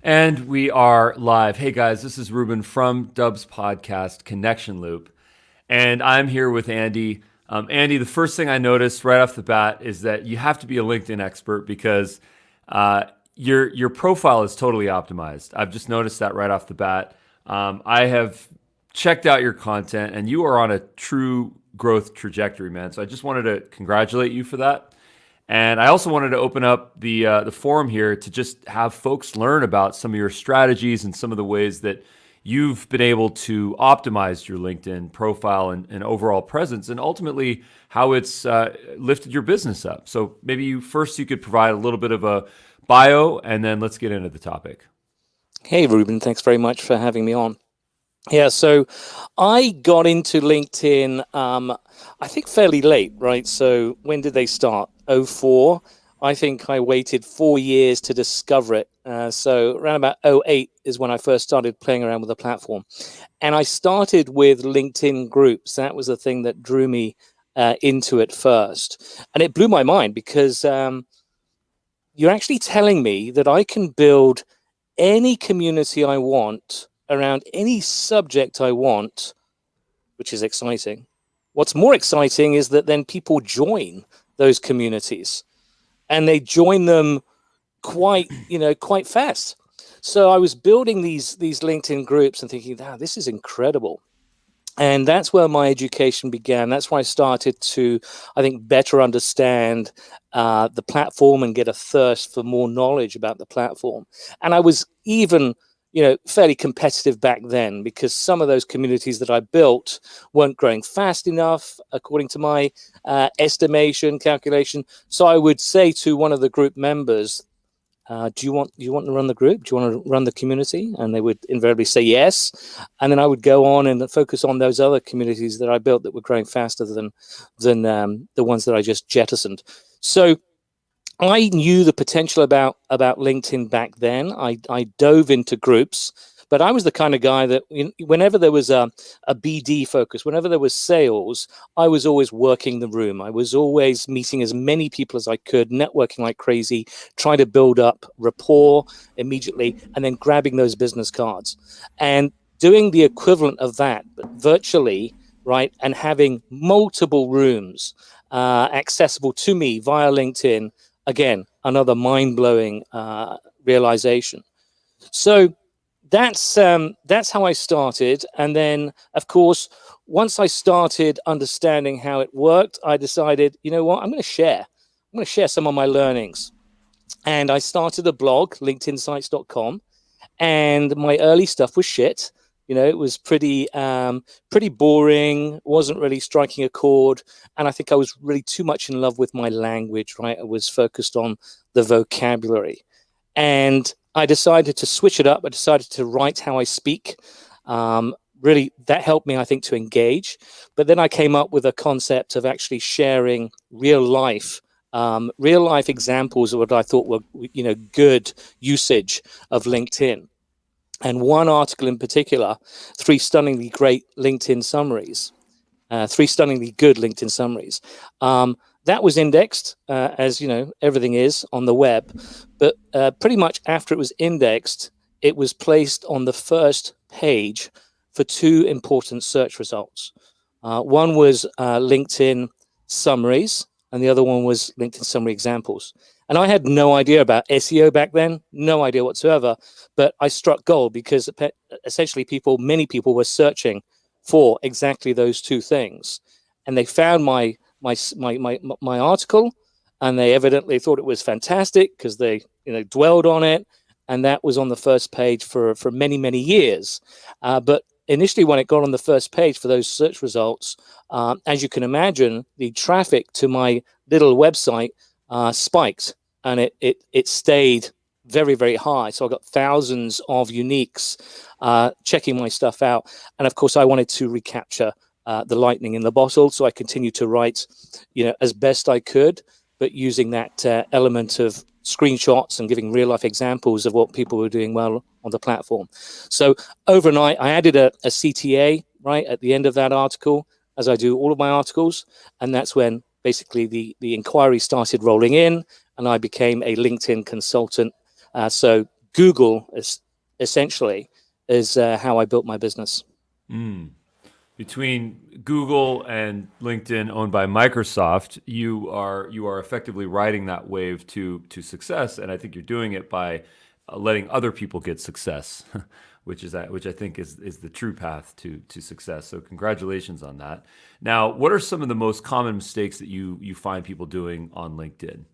And we are live. Hey guys, this is Ruben from Dubb's podcast, Connection Loop. And I'm here with Andy. Andy, the first thing I noticed right off the bat is that you have to be a LinkedIn expert because your profile is totally optimized. I've just noticed that right off the bat. I have checked out your content, and you are on a true growth trajectory, man. So I just wanted to congratulate you for that. And I also wanted to open up the forum here to just have folks learn about some of your strategies and some of the ways that you've been able to optimize your LinkedIn profile and overall presence, and ultimately how it's lifted your business up. So maybe you could provide a little bit of a bio, and then let's get into the topic. Hey, Ruben, thanks very much for having me on. Yeah, so I got into LinkedIn, I think fairly late, right? So when did they start? '04. I think I waited 4 years to discover it. So around about '08 is when I first started playing around with the platform. And I started with LinkedIn groups. That was the thing that drew me into it first. And it blew my mind because you're actually telling me that I can build any community I want around any subject I want, which is exciting. What's more exciting is that then people join those communities and they join them quite fast. So I was building these LinkedIn groups and thinking, wow, this is incredible. And that's where my education began. That's where I started to, I think, better understand the platform and get a thirst for more knowledge about the platform. And I was even, fairly competitive back then because some of those communities that I built weren't growing fast enough, according to my estimation, calculation. So I would say to one of the group members, do you want to run the group? Do you want to run the community? And they would invariably say yes. And then I would go on and focus on those other communities that I built that were growing faster than the ones that I just jettisoned. So I knew the potential about LinkedIn back then. I dove into groups, but I was the kind of guy that whenever there was a BD focus, whenever there was sales, I was always working the room. I was always meeting as many people as I could, networking like crazy, trying to build up rapport immediately, and then grabbing those business cards and doing the equivalent of that, but virtually, right? And having multiple rooms accessible to me via LinkedIn. Again, another mind-blowing realization. So that's how I started. And then, of course, once I started understanding how it worked, I decided, you know what, I'm going to share. I'm going to share some of my learnings. And I started a blog, linkedinsites.com, and my early stuff was shit. It was pretty boring, wasn't really striking a chord. And I think I was really too much in love with my language, right? I was focused on the vocabulary. And I decided to switch it up. I decided to write how I speak. Really, that helped me, I think, to engage. But then I came up with a concept of actually sharing real life examples of what I thought were, good usage of LinkedIn. And one article in particular, three stunningly great LinkedIn summaries, three stunningly good LinkedIn summaries. That was indexed, as everything is on the web, but pretty much after it was indexed, it was placed on the first page for two important search results. One was LinkedIn summaries, and the other one was LinkedIn summary examples. And I had no idea about SEO back then, no idea whatsoever, but I struck gold because essentially many people were searching for exactly those two things. And they found my article, and they evidently thought it was fantastic because they dwelled on it, and that was on the first page for many years. But initially, when it got on the first page for those search results, as you can imagine, the traffic to my little website spiked, and it stayed very, very high. So I got thousands of uniques checking my stuff out, and of course, I wanted to recapture the lightning in the bottle. So I continued to write, as best I could, but using that element of screenshots and giving real life examples of what people were doing well on the platform. So overnight, I added a CTA right at the end of that article, as I do all of my articles. And that's when basically the inquiry started rolling in, and I became a LinkedIn consultant. So Google is essentially is how I built my business. Mm. Between Google and LinkedIn, owned by Microsoft, you are effectively riding that wave to success, and I think you're doing it by letting other people get success, which I think is the true path to success. So congratulations on that. Now, what are some of the most common mistakes that you find people doing on LinkedIn?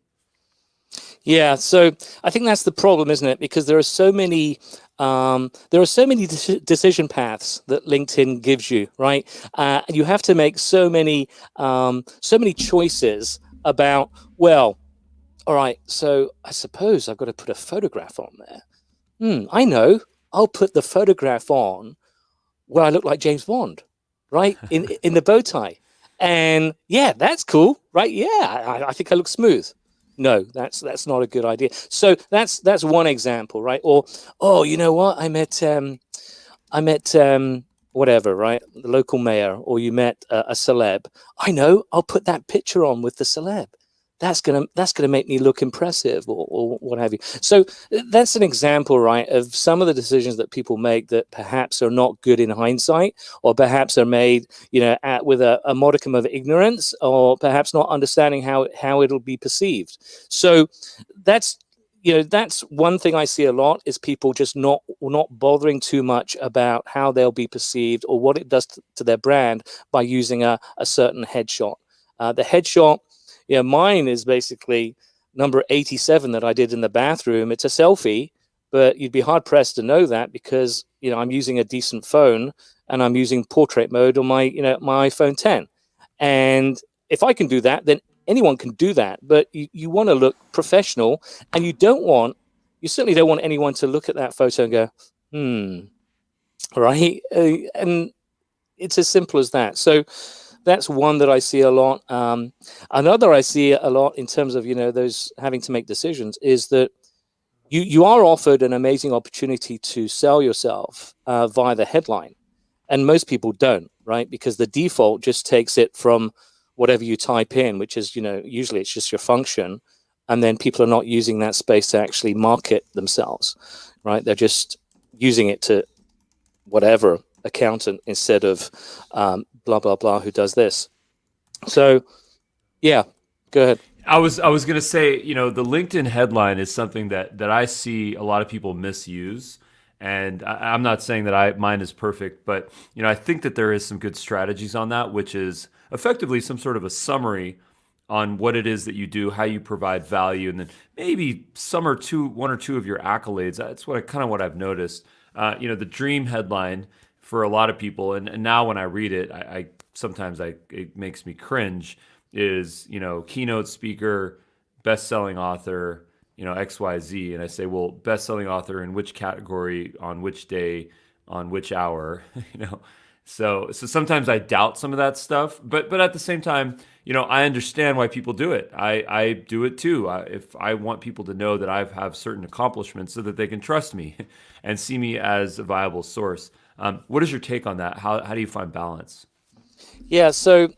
Yeah, so I think that's the problem, isn't it? Because there are so many decision paths that LinkedIn gives you, right? You have to make so many choices about. Well, all right. So I suppose I've got to put a photograph on there. I know. I'll put the photograph on where I look like James Bond, right? In the bow tie, and yeah, that's cool, right? Yeah, I think I look smooth. No, that's not a good idea. So that's one example, right? Or oh, you know what? I met whatever, right? The local mayor, or you met a celeb. I know. I'll put that picture on with the celeb. That's gonna make me look impressive, or what have you. So that's an example, right, of some of the decisions that people make that perhaps are not good in hindsight, or perhaps are made, with a modicum of ignorance, or perhaps not understanding how it'll be perceived. So that's that's one thing I see a lot, is people just not bothering too much about how they'll be perceived or what it does to their brand by using a certain headshot. The headshot, mine is basically number 87 that I did in the bathroom. It's a selfie, but you'd be hard pressed to know that, because I'm using a decent phone and I'm using portrait mode on my iPhone 10. And if I can do that, then anyone can do that. But you want to look professional, and you certainly don't want anyone to look at that photo and go, right? And it's as simple as that. So that's one that I see a lot. Another I see a lot in terms of those having to make decisions is that you are offered an amazing opportunity to sell yourself via the headline, and most people don't, right? Because the default just takes it from whatever you type in, which is usually it's just your function, and then people are not using that space to actually market themselves, right? They're just using it to whatever accountant instead of blah blah blah who does this. So yeah, go ahead. I was gonna say, the LinkedIn headline is something that I see a lot of people misuse, and I'm not saying that mine is perfect, but I think that there is some good strategies on that, which is effectively some sort of a summary on what it is that you do, how you provide value, and then maybe one or two of your accolades. That's what I've noticed. The dream headline for a lot of people, and now when I read it, I sometimes it makes me cringe. Is keynote speaker, best-selling author, XYZ, and I say, well, best-selling author in which category, on which day, on which hour, So sometimes I doubt some of that stuff, but at the same time, I understand why people do it. I do it too. If I want people to know that I have certain accomplishments so that they can trust me and see me as a viable source. What is your take on that? How do you find balance? Yeah, so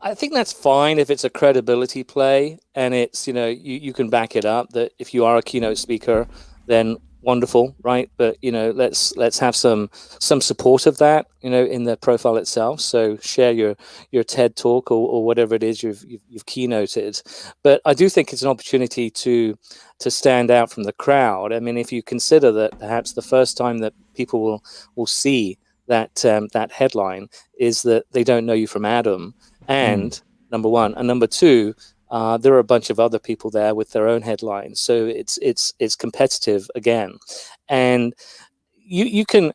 I think that's fine if it's a credibility play, and it's you can back it up, that if you are a keynote speaker, then wonderful, right? But let's have some support of that in the profile itself. So share your TED talk, or whatever it is you've keynoted. But I do think it's an opportunity to stand out from the crowd. I mean, if you consider that perhaps the first time that people will see that headline is that they don't know you from Adam, and number one, and number two, there are a bunch of other people there with their own headlines, so it's competitive again, and you can.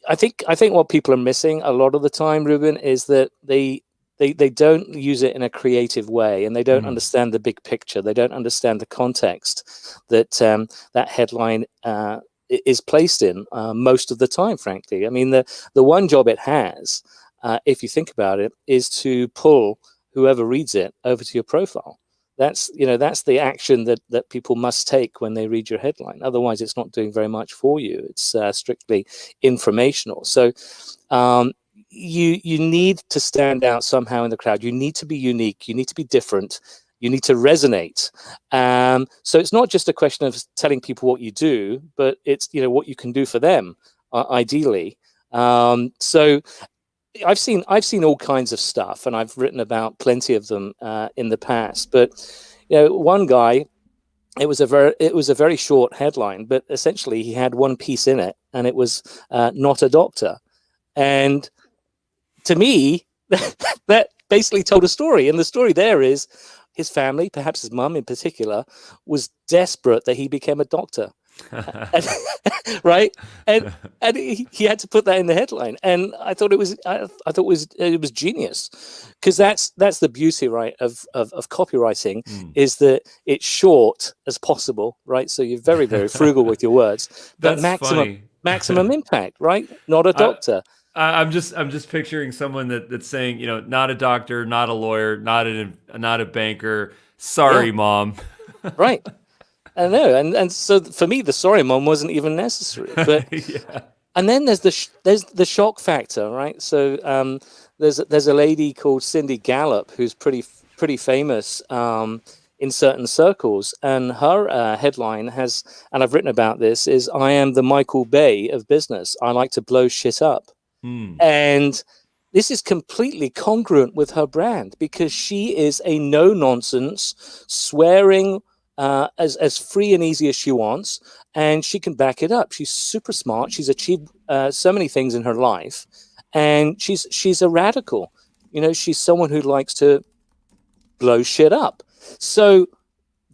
I think what people are missing a lot of the time, Ruben, is that they don't use it in a creative way, and they don't Mm. understand the big picture. They don't understand the context that that headline is placed in most of the time. Frankly, I mean, the one job it has, if you think about it, is to pull whoever reads it over to your profile. That's the action that people must take when they read your headline. Otherwise, it's not doing very much for you. It's strictly informational. So you need to stand out somehow in the crowd. You need to be unique. You need to be different. You need to resonate. So it's not just a question of telling people what you do, but it's, what you can do for them, ideally. So I've seen all kinds of stuff, and I've written about plenty of them in the past. But one guy, it was a very short headline, but essentially he had one piece in it, and it was not a doctor. And to me, that basically told a story. And the story there is his family, perhaps his mum in particular, was desperate that he became a doctor. And, right, and he had to put that in the headline, and I thought it was genius, because that's the beauty, right, of copywriting, is that it's short as possible, right? So you're very, very frugal with your words, but maximum impact, right? Not a doctor. I'm just picturing someone that's saying, not a doctor, not a lawyer, not a banker. Sorry, mom. Right. I know, and so for me, the sorry mom wasn't even necessary. But and then there's the shock factor, right? So there's a lady called Cindy Gallup who's pretty famous in certain circles, and her headline has, and I've written about this, is "I am the Michael Bay of business. I like to blow shit up," and this is completely congruent with her brand, because she is a no nonsense, swearing, as free and easy as she wants, and she can back it up. She's super smart. She's achieved so many things in her life, and she's a radical. She's someone who likes to blow shit up. So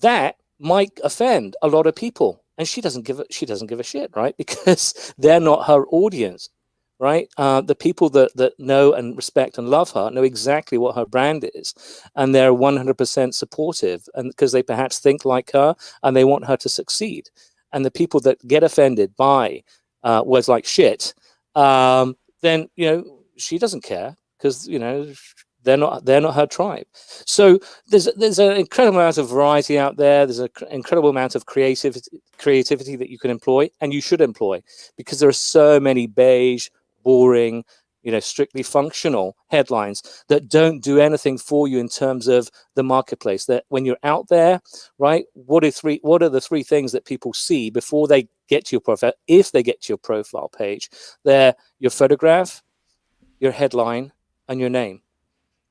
that might offend a lot of people, and she doesn't give a shit, right? Because they're not her audience. Right, the people that know and respect and love her know exactly what her brand is, and they're 100% supportive, and because they perhaps think like her and they want her to succeed. And the people that get offended by words like shit, then she doesn't care, because they're not her tribe. So there's an incredible amount of variety out there. There's an incredible amount of creativity that you can employ, and you should employ, because there are so many beige, boring, strictly functional headlines that don't do anything for you in terms of the marketplace. That when you're out there, right, what are the three things that people see before they get to your profile, if they get to your profile page? They're your photograph, your headline, and your name,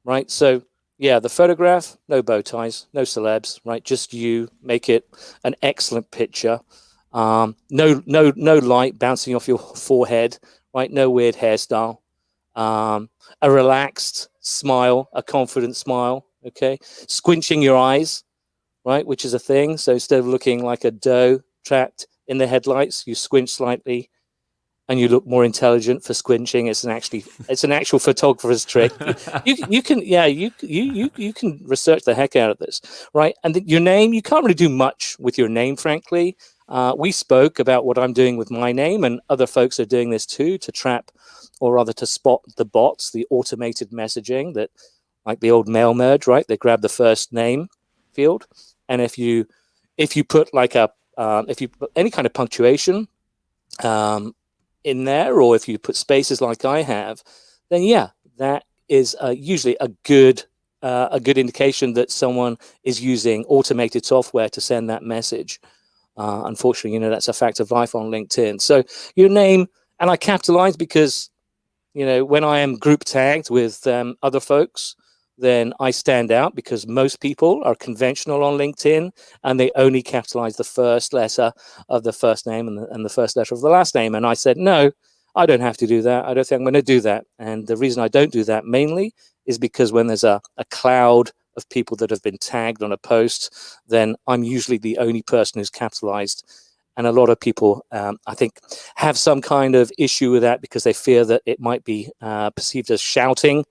right? So the photograph, no bow ties, no celebs, right? Just you. Make it an excellent picture. No light bouncing off your forehead, right? No weird hairstyle. A relaxed smile, a confident smile. Okay, squinching your eyes, right? Which is a thing. So instead of looking like a doe trapped in the headlights, you squinch slightly, and you look more intelligent for squinching. It's an actual photographer's trick. You can research the heck out of this, right? And your name, you can't really do much with your name, frankly. We spoke about what I'm doing with my name, and other folks are doing this too, to trap, or rather to spot the bots, the automated messaging that, like the old mail merge, right? They grab the first name field, and if you put if you put any kind of punctuation in there, or if you put spaces like I have, then that is usually a good indication that someone is using automated software to send that message. Unfortunately, that's a fact of life on LinkedIn. So your name, and I capitalize because, when I am group tagged with other folks, then I stand out, because most people are conventional on LinkedIn, and they only capitalize the first letter of the first name and the first letter of the last name. And I said, no, I don't have to do that. I don't think I'm going to do that. And the reason I don't do that mainly is because when there's a cloud of people that have been tagged on a post, then I'm usually the only person who's capitalized. And a lot of people, I think, have some kind of issue with that, because they fear that it might be perceived as shouting.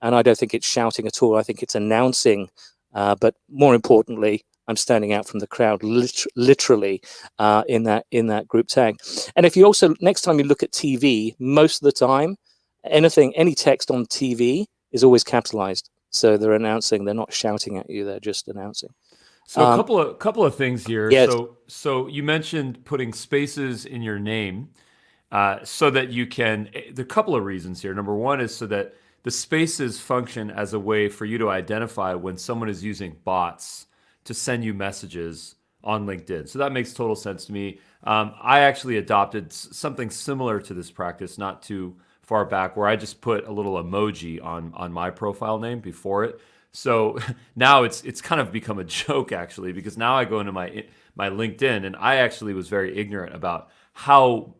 And I don't think it's shouting at all. I think it's announcing. But more importantly, I'm standing out from the crowd, literally, in that group tag. And if you also, next time you look at TV, most of the time, any text on TV is always capitalized. So they're announcing. They're not shouting at you. They're just announcing. So a couple of things here. Yes. So you mentioned putting spaces in your name, so that you can. There are a couple of reasons here. Number one is so that the spaces function as a way for you to identify when someone is using bots to send you messages on LinkedIn. So that makes total sense to me. I actually adopted something similar to this practice not too far back, where I just put a little emoji on my profile name before it. So now it's kind of become a joke actually, because now I go into my LinkedIn, and I actually was very ignorant about how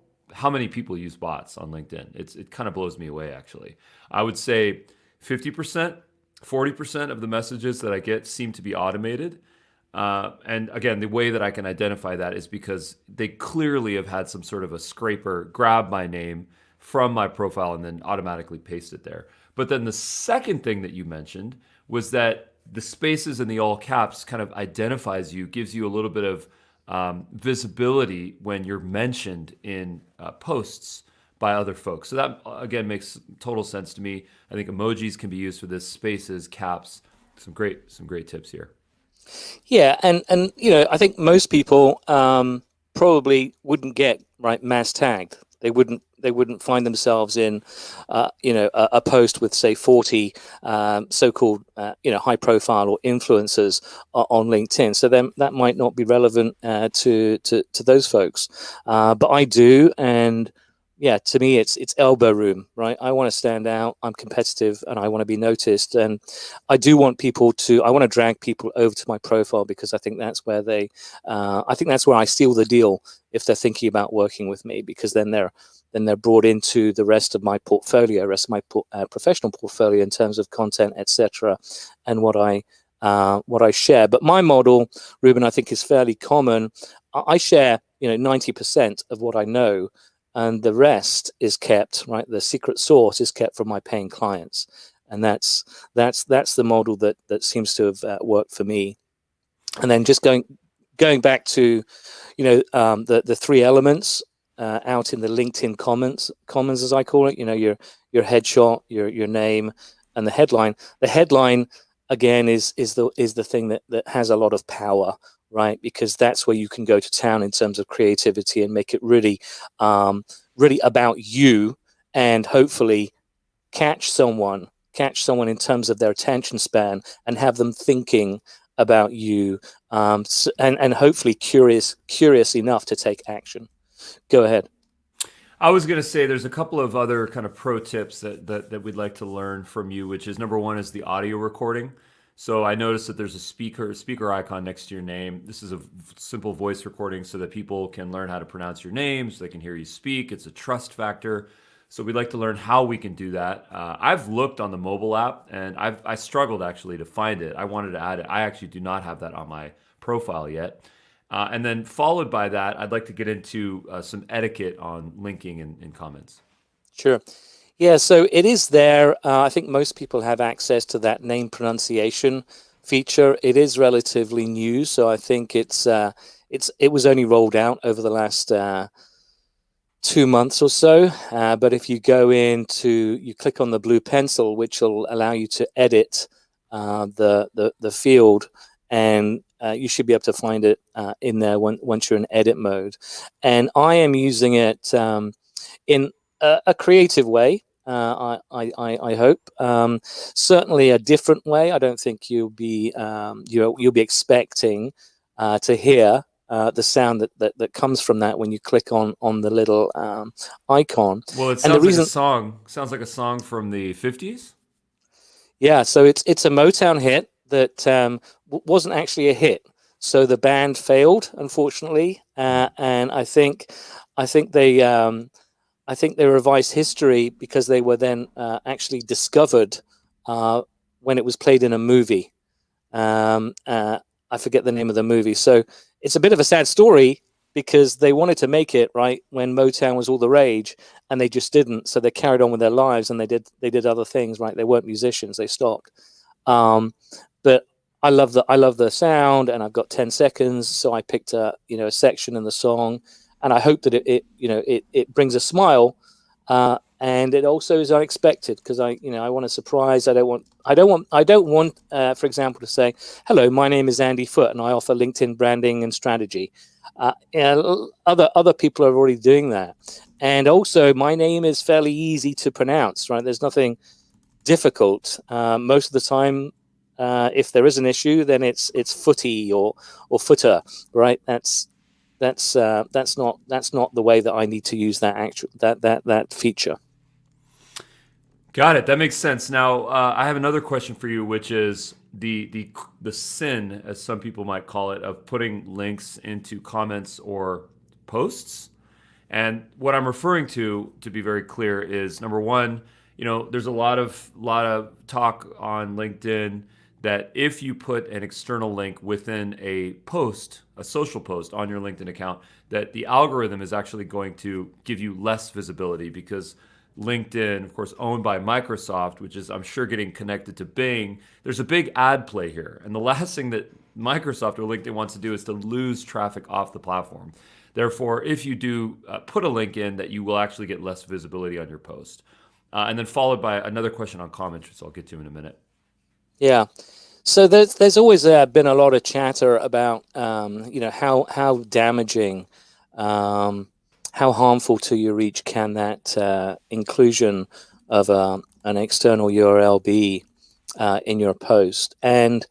many people use bots on LinkedIn. It kind of blows me away actually. I would say 50%, 40% of the messages that I get seem to be automated. And again, the way that I can identify that is because they clearly have had some sort of a scraper grab my name from my profile and then automatically paste it there. But then the second thing that you mentioned was that the spaces and the all caps kind of identifies you, gives you a little bit of visibility when you're mentioned in posts by other folks. So that again makes total sense to me. I think emojis can be used for this, spaces, caps, some great tips here. Yeah, and I think most people probably wouldn't get right mass tagged. They wouldn't find themselves in a post with say 40 so-called high profile or influencers on LinkedIn. So then that might not be relevant to those folks, but I do. And yeah, to me it's elbow room, right? I want to stand out, I'm competitive, and I want to be noticed. And I want to drag people over to my profile, because I think that's where I seal the deal if they're thinking about working with me, because then they're brought into the rest of my portfolio, professional portfolio in terms of content, etc., and what I share. But my model, Ruben, I think is fairly common. I share 90% of what I know, and the rest is kept, right? The secret sauce is kept from my paying clients, and that's the model that seems to have worked for me. And then just going back to the three elements out in the LinkedIn commons as I call it, your headshot, your name, and the headline. The headline again is the thing that has a lot of power, right? Because that's where you can go to town in terms of creativity and make it really about you, and hopefully catch someone in terms of their attention span and have them thinking about you, and hopefully curious enough to take action. Go ahead. I was going to say there's a couple of other kind of pro tips that we'd like to learn from you, which is number one is the audio recording. So I noticed that there's a speaker icon next to your name. This is a simple voice recording so that people can learn how to pronounce your name, so they can hear you speak. It's a trust factor. So we'd like to learn how we can do that. I've looked on the mobile app, and I struggled actually to find it. I wanted to add it. I actually do not have that on my profile yet. And then followed by that, I'd like to get into some etiquette on linking in comments. Sure. Yeah, so it is there. I think most people have access to that name pronunciation feature. It is relatively new, so I think it was only rolled out over the last 2 months or so. But if you you click on the blue pencil, which will allow you to edit the field, and you should be able to find it in there once you're in edit mode. And I am using it in a creative way. I hope certainly a different way. I don't think you'll be expecting to hear the sound that comes from that when you click on the little icon. Well, it And the sounds like reason, a song. Sounds like a song from the 50s. yeah, so it's a Motown hit that wasn't actually a hit. So the band failed, unfortunately, and I think they revised history because they were then actually discovered when it was played in a movie. I forget the name of the movie. So it's a bit of a sad story because they wanted to make it right when Motown was all the rage, and they just didn't. So they carried on with their lives, and they did other things. Right? They weren't musicians. They stopped. But I love the sound, and I've got 10 seconds, so I picked a section in the song, and I hope that it brings a smile, and it also is unexpected because I want a surprise. I don't want for example to say, hello, my name is Andy Foote and I offer LinkedIn branding and strategy. Other people are already doing that, and also my name is fairly easy to pronounce. Right? There's nothing difficult. Most of the time, if there is an issue, then it's footy or footer, right? That's not the way that I need to use that feature. Got it. That makes sense. Now, I have another question for you, which is the sin, as some people might call it, of putting links into comments or posts. And what I'm referring to be very clear, is number one, there's a lot of talk on LinkedIn that if you put an external link within a post, a social post on your LinkedIn account, that the algorithm is actually going to give you less visibility because LinkedIn, of course, owned by Microsoft, which is, I'm sure, getting connected to Bing. There's a big ad play here. And the last thing that Microsoft or LinkedIn wants to do is to lose traffic off the platform. Therefore, if you do put a link in, that you will actually get less visibility on your post. And then followed by another question on comments, which I'll get to in a minute. Yeah. So there's always been a lot of chatter about how damaging, how harmful to your reach can that inclusion of an external URL be in your post. And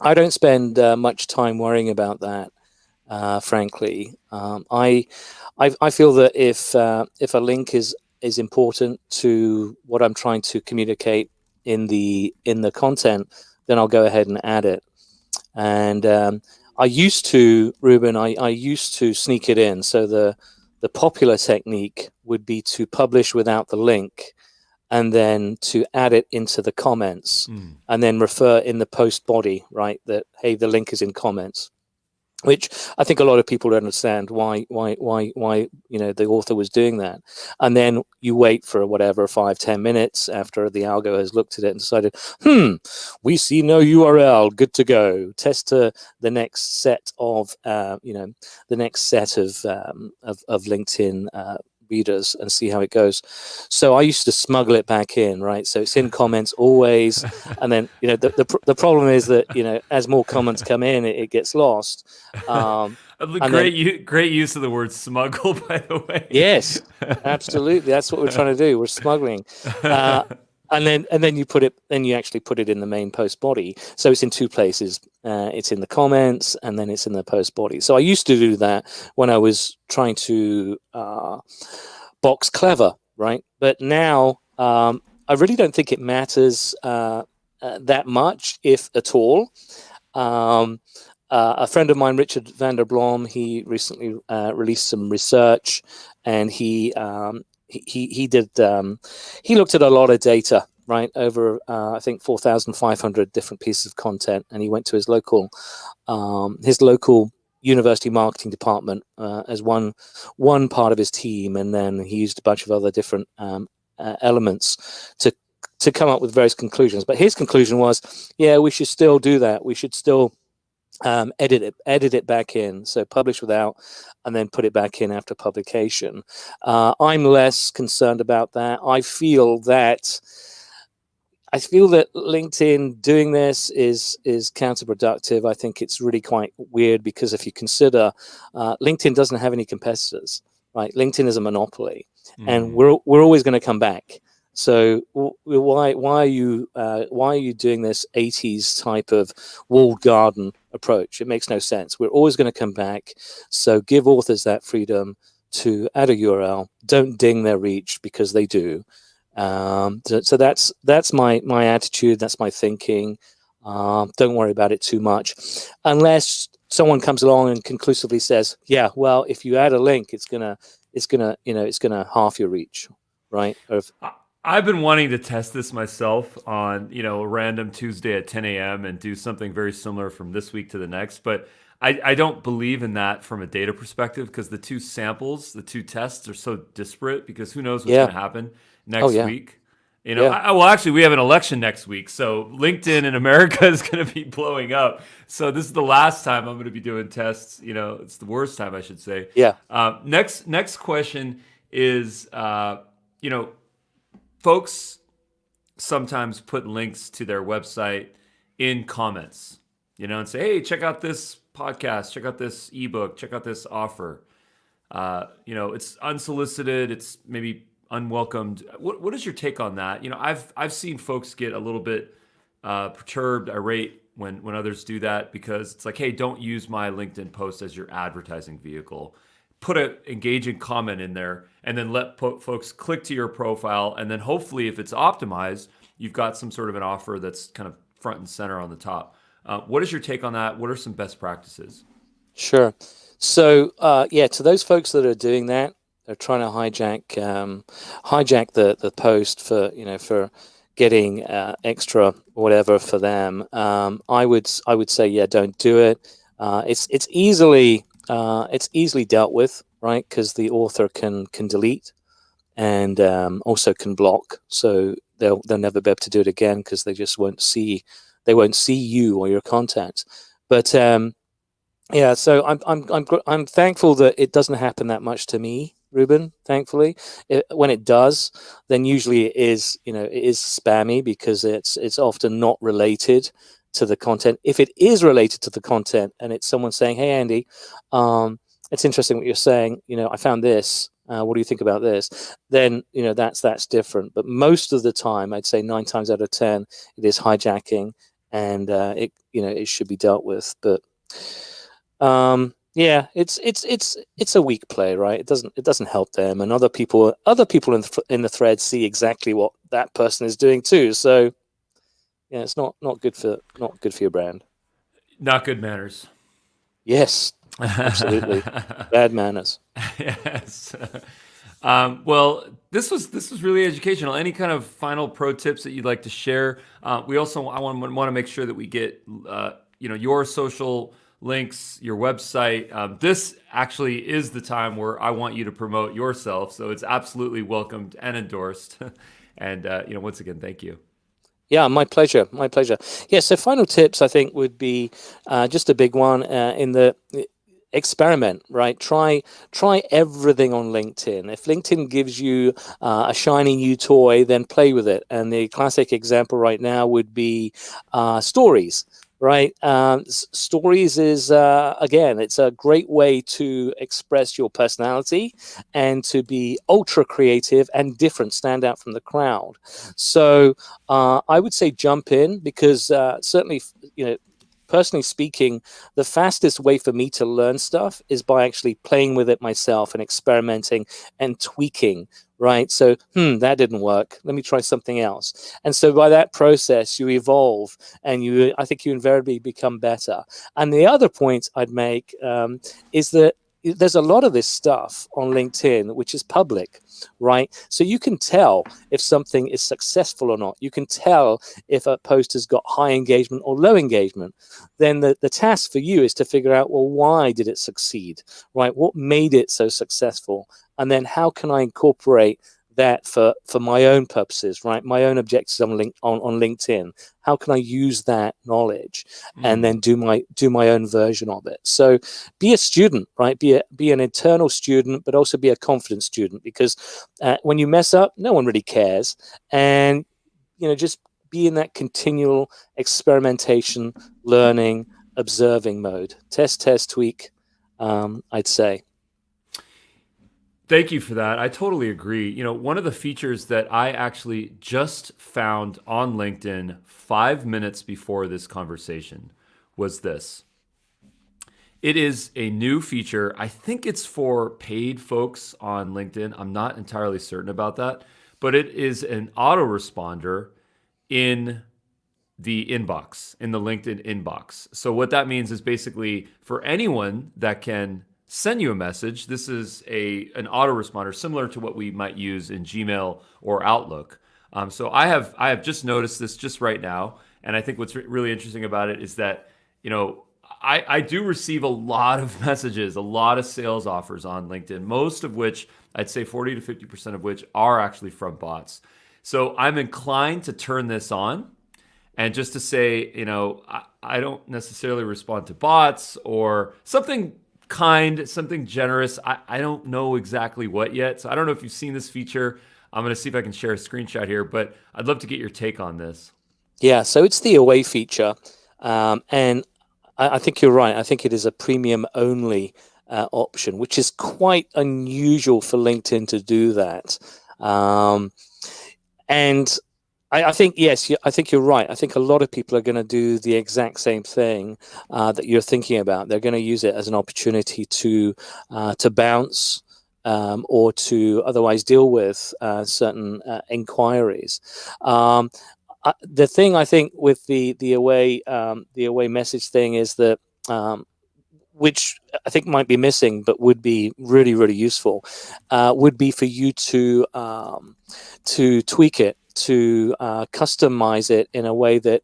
I don't spend much time worrying about that, frankly. I feel that if a link is important to what I'm trying to communicate in the content, then I'll go ahead and add it. And I used to, Ruben, I used to sneak it in. So the popular technique would be to publish without the link, and then to add it into the comments, and then refer in the post body, right, that, hey, the link is in comments, which I think a lot of people don't understand why the author was doing that. And then you wait for whatever 5-10 minutes after the algo has looked at it and decided, we see no URL, good to go. Test to the next set of LinkedIn readers and see how it goes. So I used to smuggle it back in, right? So it's in comments always, and then the problem is that as more comments come in, it gets lost. Great use of the word smuggle, by the way. Yes, absolutely. That's what we're trying to do. We're smuggling. And then you actually put it in the main post body. So it's in two places. It's in the comments, and then it's in the post body. So I used to do that when I was trying to box clever, right? But now I really don't think it matters that much, if at all. A friend of mine, Richard van der Blom, he recently released some research, and he looked at a lot of data, right, over I think 4,500 different pieces of content, and he went to his local university marketing department as one part of his team, and then he used a bunch of other different elements to come up with various conclusions. But his conclusion was, yeah, we should still do that. We should still edit it back in, so publish without, and then put it back in after publication. I'm less concerned about that. I feel that LinkedIn doing this is counterproductive. I think it's really quite weird, because if you consider LinkedIn doesn't have any competitors, right? LinkedIn is a monopoly, and we're always going to come back. So why are you doing this 80s type of walled garden approach? It makes no sense. We're always going to come back. So give authors that freedom to add a URL. Don't ding their reach, because they do. So that's my attitude. That's my thinking. Don't worry about it too much, unless someone comes along and conclusively says, yeah, well, if you add a link, it's gonna half your reach, right? I've been wanting to test this myself on, a random Tuesday at 10 a.m. and do something very similar from this week to the next. But I don't believe in that from a data perspective, because the two tests are so disparate, because who knows what's going to happen next week. Well, actually, we have an election next week. So LinkedIn in America is going to be blowing up. So this is the last time I'm going to be doing tests. It's the worst time, I should say. Yeah. Next question is, folks sometimes put links to their website in comments, and say, hey, check out this podcast, check out this ebook, check out this offer. It's unsolicited, it's maybe unwelcomed. What is your take on that? I've seen folks get a little bit perturbed, irate when others do that because it's like, hey, don't use my LinkedIn post as your advertising vehicle. Put an engaging comment in there, and then let folks click to your profile, and then hopefully, if it's optimized, you've got some sort of an offer that's kind of front and center on the top. What is your take on that? What are some best practices? Sure. So, yeah, to those folks that are doing that, they're trying to hijack the post for getting extra whatever for them. I would say, yeah, don't do it. It's easily dealt with, right? Because the author can delete and also can block, so they'll never be able to do it again because they won't see you or your content. But yeah, so I'm thankful that it doesn't happen that much to me, Ruben. Thankfully, when it does, then usually it is spammy because it's often not related to the content. If it is related to the content and it's someone saying, "Hey, Andy, it's interesting what you're saying. I found this. What do you think about this?" Then that's different. But most of the time, I'd say 9 times out of 10, it is hijacking, and it should be dealt with. But yeah, it's a weak play, right? It doesn't help them, and other people in the thread see exactly what that person is doing too. So yeah, it's not good for your brand. Not good manners. Yes, absolutely, bad manners. Yes. Well, this was really educational. Any kind of final pro tips that you'd like to share? I want to make sure that we get your social links, your website. This actually is the time where I want you to promote yourself, so it's absolutely welcomed and endorsed. And once again, thank you. Yeah, my pleasure. My pleasure. Yeah, so final tips I think would be just a big one in the experiment, right? Try everything on LinkedIn. If LinkedIn gives you a shiny new toy, then play with it. And the classic example right now would be stories. Right. Stories is, again, it's a great way to express your personality and to be ultra creative and different, stand out from the crowd. So I would say jump in because certainly, personally speaking, the fastest way for me to learn stuff is by actually playing with it myself and experimenting and tweaking. Right. So, that didn't work. Let me try something else. And so by that process, you evolve and I think you invariably become better. And the other point I'd make is that there's a lot of this stuff on LinkedIn, which is public, right? So you can tell if something is successful or not. You can tell if a post has got high engagement or low engagement. Then the task for you is to figure out, well, why did it succeed, right? What made it so successful? And then how can I incorporate that for my own purposes, right? My own objectives on LinkedIn. How can I use that knowledge and then do my own version of it? So be a student, right? Be an internal student, but also be a confident student, because when you mess up, no one really cares. And just be in that continual experimentation, learning, observing mode. Test, tweak, I'd say. Thank you for that. I totally agree. One of the features that I actually just found on LinkedIn 5 minutes before this conversation was this. It is a new feature. I think it's for paid folks on LinkedIn. I'm not entirely certain about that, but it is an autoresponder in the inbox, in the LinkedIn inbox. So what that means is basically for anyone that can send you a message, this is an autoresponder similar to what we might use in Gmail or Outlook. So I have just noticed this just right now, and I think what's really interesting about it is that I do receive a lot of messages, a lot of sales offers on LinkedIn, most of which I'd say 40 to 50% of which are actually from bots. So I'm inclined to turn this on. And just to say, I don't necessarily respond to bots or something kind, something generous. I don't know exactly what yet. So I don't know if you've seen this feature. I'm going to see if I can share a screenshot here, but I'd love to get your take on this. Yeah, so it's the away feature. And I think you're right. I think it is a premium only option, which is quite unusual for LinkedIn to do that. And I think, yes, I think you're right. I think a lot of people are going to do the exact same thing that you're thinking about. They're going to use it as an opportunity to bounce or to otherwise deal with certain inquiries. The thing I think with the away message thing is that which I think might be missing, but would be really, really useful, would be for you to tweak it, to customize it in a way that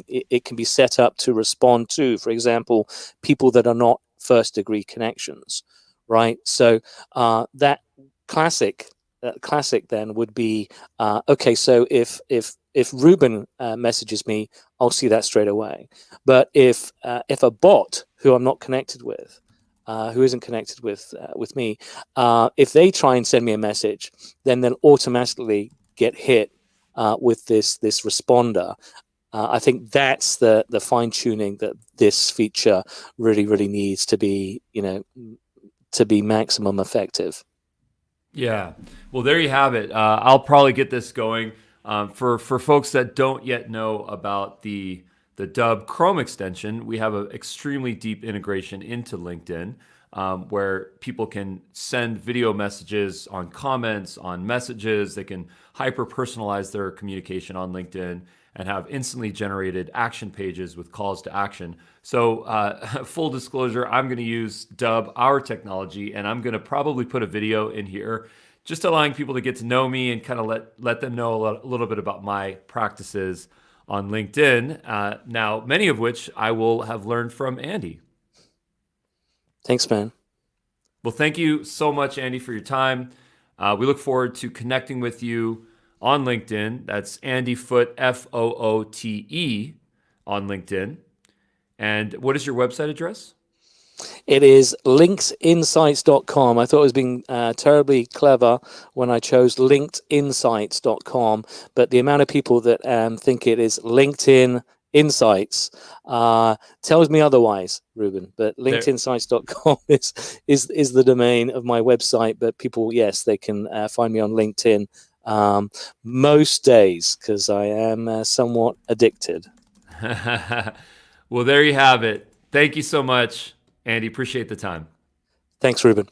it can be set up to respond to, for example, people that are not first degree connections, right? So that classic classic then would be okay. So if Ruben messages me, I'll see that straight away. But if a bot who I'm not connected with, who isn't connected with me, if they try and send me a message, then they'll automatically get hit with this responder. I think that's the fine tuning that this feature really needs to be, to be maximum effective. Yeah. Well, there you have it. I'll probably get this going. For folks that don't yet know about the Dubb Chrome extension, we have an extremely deep integration into LinkedIn, where people can send video messages on comments, on messages. They can hyper personalize their communication on LinkedIn and have instantly generated action pages with calls to action. So, full disclosure, I'm going to use Dubb, our technology, and I'm going to probably put a video in here, just allowing people to get to know me and kind of let them know a little bit about my practices on LinkedIn. Now, many of which I will have learned from Andy. Thanks, man. Well, thank you so much, Andy, for your time. We look forward to connecting with you on LinkedIn. That's Andy Foote, Foote, on LinkedIn. And what is your website address? It is linkedinsights.com. I thought I was being terribly clever when I chose linkedinsights.com, but the amount of people that think it is LinkedIn Insights tells me otherwise, Ruben. But linkedinsights.com is the domain of my website. But people, yes, they can find me on LinkedIn most days because I am somewhat addicted. Well, there you have it. Thank you so much, Andy. Appreciate the time. Thanks, Ruben.